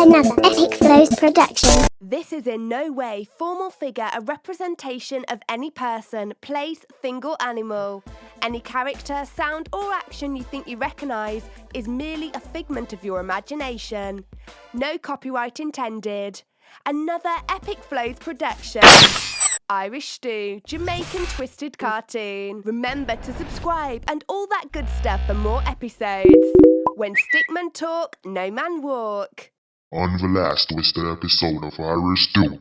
another Epicflows Production. This is in no way formal figure a representation of any person, place, thing or animal. Any character, sound or action you think you recognise is merely a figment of your imagination. No copyright intended. Another Epicflows Production. Irish stew, Jamaican twisted cartoon. Remember to subscribe and all that good stuff for more episodes. When Stickman talk, no man walk. On the last twisted episode of Irish Stew.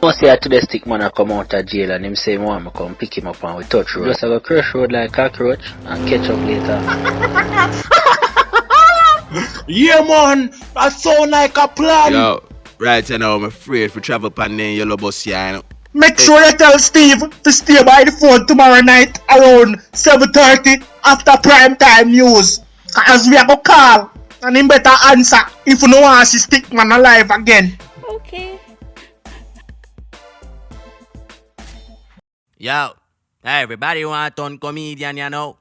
I say today Stickman I come out of jail and him say I want me come pick him up and we touch road. Just I go crush road like cockroach and catch up later. Yeah man, that sound like a plan. Yo, right now I'm afraid for travel pan in yellow bus here, you know. Make sure you tell Steve to stay by the phone tomorrow night around 7:30 after prime time news. As we are going to call and him better answer if you don't want to see Stickman alive again. Okay. Yo, everybody want to turn comedian, you know.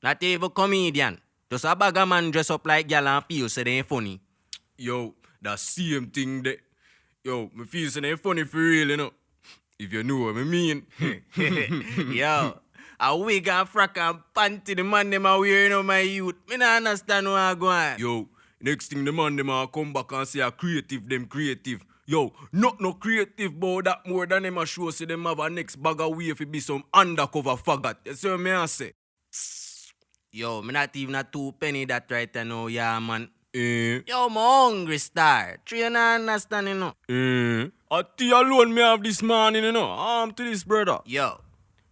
Not even comedian. Just a bag of man dress up like gal and feel so they ain't funny. Yo, that same thing there. Yo, me feel so they ain't funny for real, you know. If you know what I mean. Yo, a wig and frack and panty the man them a wear, you know, my youth. Me not understand what I go on. Yo, next thing the man them a come back and say a creative, them creative. Yo, not no creative about that more than them a show say them have a next bag of way if it be some undercover faggot. You see what me I say? Yo, me not even a 2 penny that right now, yeah man. Yo, me hungry star. Three you not understand, you know. A tea alone me have this morning, you know. Arm to this brother. Yo,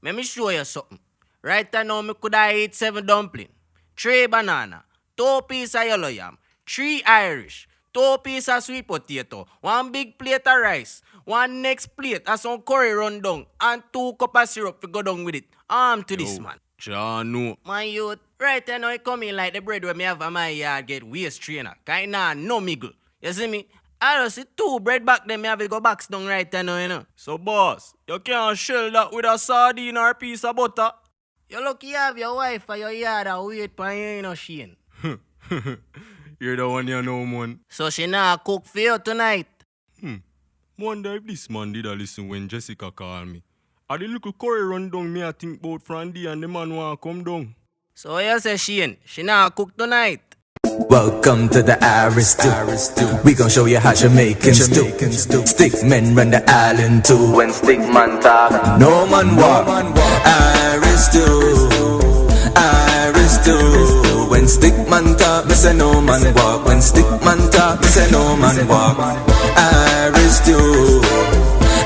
let me show you something. Right now, me coulda eat 7 dumpling, 3 banana, 2 pieces of yellow yam, 3 Irish, 2 pieces of sweet potato, 1 big plate of rice, 1 next plate of some curry run down, and 2 cup of syrup to go down with it. Arm to this man. No. My youth, right now it come in like the bread where me have in my yard get waste trainer. Kinda no miggle. You see me? I just see 2 bread back then me have it go box down right now, you know. So boss, you can't shell that with a sardine or a piece of butter. You lucky you have your wife or your yard and wait for you, you know, Shane. You're the one you know, man. So she not cook for you tonight. Wonder if this man did a listen when Jessica called me. A the little curry run down me I think about Frandy and the man want come down. So you say Shane, she not cook tonight. Welcome to the Irish Stew. We gon' show you how Jamaicans do. Stickmen run the island too. When Stickman talk, no man walk. Irish Stew. Irish Stew. When Stickman talk, me say no man walk. When Stickman talk, me say no man walk. Irish Stew.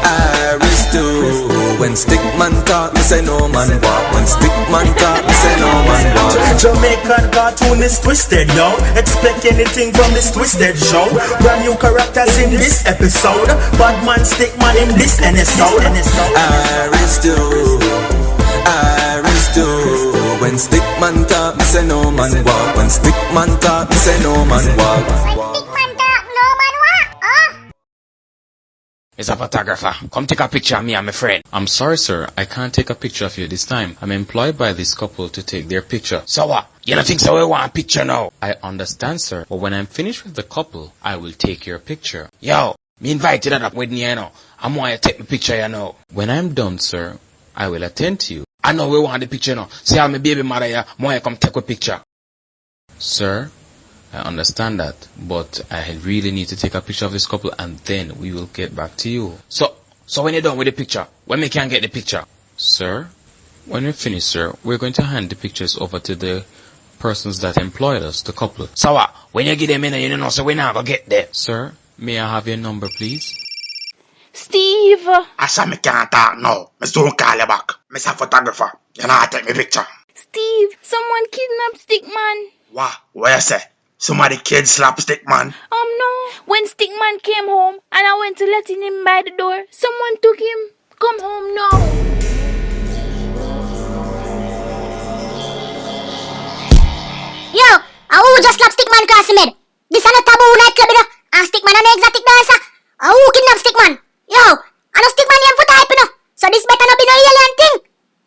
Irish Stew. When Stickman talk, me say no man walk. When Stickman talk, me say no man walk. Jamaican cartoon is twisted, yo. Expect anything from this twisted show. Brand new characters in this episode. Badman Stickman in this episode. Irish Stew. Irish Stew. When Stickman talk, me say no man walk. When Stickman talk, me say no man walk. It's a photographer. Come take a picture of me and my friend. I'm sorry, sir. I can't take a picture of you this time. I'm employed by this couple to take their picture. So what? You don't think so we want a picture now? I understand, sir. But when I'm finished with the couple, I will take your picture. Yo, me invite you to that wedding, you know. I'm want you to take my picture, you know. When I'm done, sir, I will attend to you. I know we want the picture now. See how my baby mother here, want you come take a picture. Sir, I understand that, but I really need to take a picture of this couple and then we will get back to you. So when you're done with the picture, when we can get the picture? Sir, when we're finished, sir, we're going to hand the pictures over to the persons that employed us, the couple. So what? When you give them in, you know, so we're not going to get there. Sir, may I have your number, please? Steve! I said me can't talk now. Me don't call you back. Me a photographer. You know how to take me picture. Steve, someone kidnapped Stickman. What you say? Somebody kid slap Stickman? No. When Stickman came home and I went to let him in by the door, someone took him. Come home now. Yo, who just slap Stickman across the mid? This is a taboo nightclub, you know. And Stickman an exotic dancer. Who kidnap Stickman? Yo, I know Stickman name Foota Hype, you know. So this better not be no alien thing.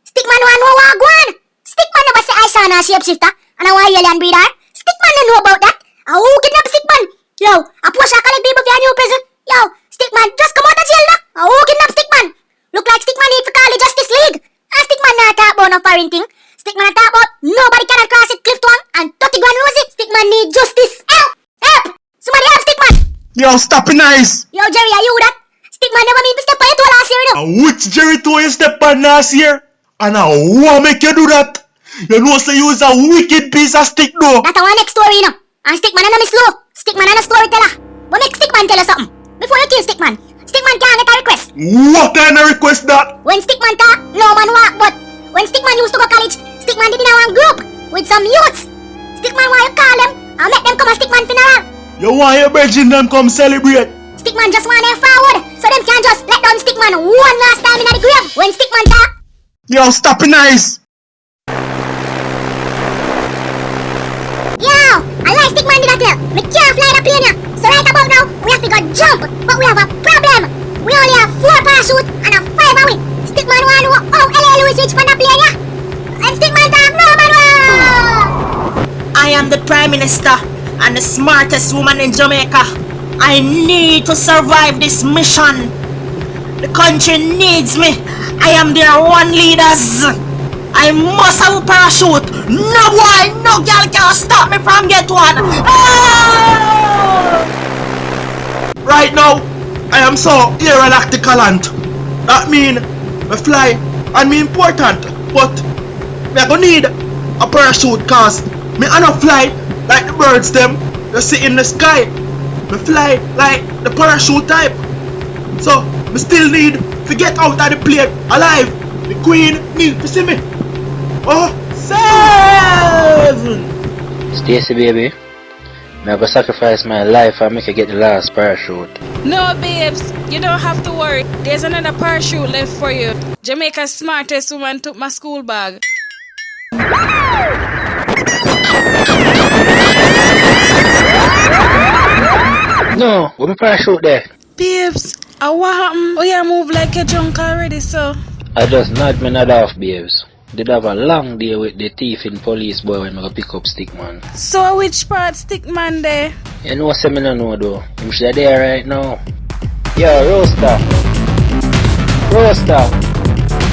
Stickman want no wagwan. Stickman never say I saw no shapeshifter and I want alien breeder. Stickman don't know about that. Who kidnap Stickman? Yo, a Portia collect people new prison. Yo, Stickman, just come out of jail now. Who kidnap Stickman? Look like Stickman need to call the Justice League. And Stickman not talk about no parenting. Stickman talk about nobody can cross it cliff to him and 30 grand lose it. Stickman need justice. Help! Help! Somebody help Stickman! Yo, stop it nice. Yo, Jerry, are you that? Stickman never mean to step on your toe last year, you know. And which Jerry toe you step on last year? And I want make you do that. You know say you is a wicked piece of stick though. That's our next story, you know. And Stickman and me slow. Stickman and a storyteller. But make Stickman tell you something. Before you kill Stickman, Stickman can't get a request. What kind of request that? When Stickman talk, no man walk. But when Stickman used to go college, Stickman did in a one group with some youths. Stickman want you call them and make them come a Stickman funeral. You want your brethren them come celebrate? Stickman just want them forward, so them can just let down Stickman one last time in the grave. When Stickman talk. Yo, stop it nice. Yo, I like Stickman did that here. Me can't fly the plane here. So right about now, we have to go jump. But we have a problem. We only have 4 parachutes and a 5 wing. Stickman want to know how LA Lewis reach from the plane here. And Stickman talk, no man, I am the Prime Minister and the smartest woman in Jamaica. I need to survive this mission. The country needs me. I am their one leaders. I must have a parachute. No boy, no girl can stop me from get one. Ah! Right now, I am so aeronautical. That mean me fly and me important. But me gonna need a parachute cause me I not fly like the birds them. They sit in the sky. Me fly like the parachute type. So me still need to get out of the plane alive. The queen need to see me. Oh, 7! Stacy baby, me I go sacrifice my life and make you get the last parachute. No babes, you don't have to worry. There's another parachute left for you. Jamaica's smartest woman took my school bag. No, where my parachute there? Babes, what happened? Oh yeah, move like a drunk already, so. I just nod me nod off, babes. Did have a long day with the thief in police boy when I go pick up Stickman. So which part Stickman there? You know say me no know though. Him should there right now. Yo, Roosta.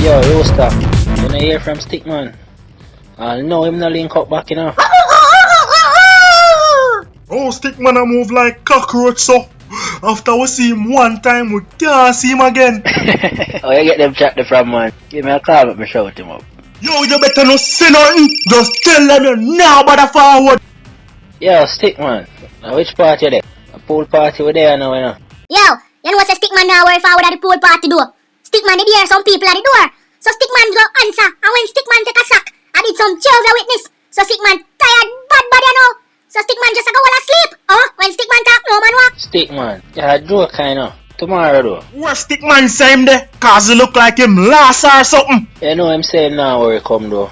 Yo, Roosta. You know hear from Stickman? No, him no link up back, you know. Oh, Stickman a move like cockroach so. After we see him one time, we can't see him again. Oh, you get them chat from man. Give me a call, let me shout him up. Yo, you better not say nothing. Just tell them you now bother forward. Yo, Stickman. Now which party there? A pool party we there now, you know. Yo, you know what's a Stickman now worry forward at the pool party door? Stickman did hear some people at the door. So Stickman go answer, and when Stickman take a sack, I did some chills a witness. So Stickman tired bad you know. So Stickman just a go all asleep. When Stickman talk, no man walk. Stickman, yeah, joke kind of. Tomorrow though. Where Stickman say him there? Cause he look like him lost or something. You know him saying now where he come though.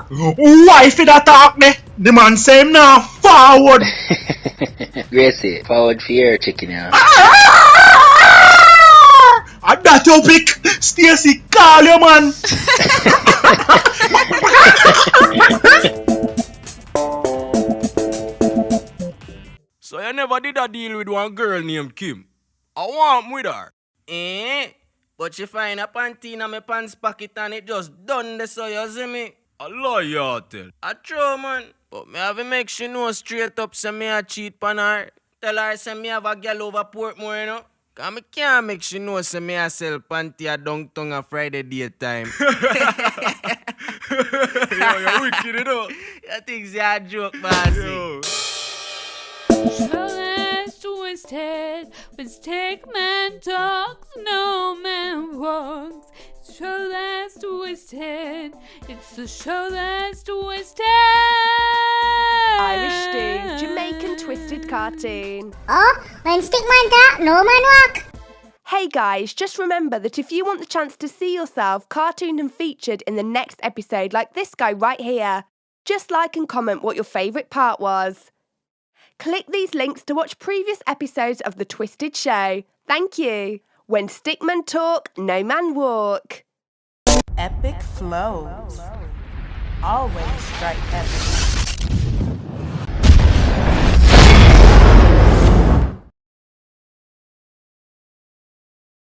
Why if he that talk there? The man say him now forward. Gracie, forward for your chicken yeah. And that your pick. Stacy, call your man. So you never did a deal with one girl named Kim? I want with her. But she find a panty in my pants pocket and it just done the so you see me? A liar tell. A true man. But me have to make she know straight up say me a cheat pan her. Tell her say me have a girl over Portmore, you know? Cause me can't make she know say me a sell panty a downtown a Friday daytime. Yo, you're wicked, you know? You think you're a joke, bossy. Shoulders twisted, when Stickman talks, no man walks. Shoulders twisted, it's the shoulders twisted. Irish Stew, Jamaican twisted cartoon. When Stickman talk, no man walk. Hey guys, just remember that if you want the chance to see yourself cartooned and featured in the next episode like this guy right here, just like and comment what your favourite part was. Click these links to watch previous episodes of The Twisted Show. Thank you. When Stickman talk, no man walk. Epic flows. Always strike epic.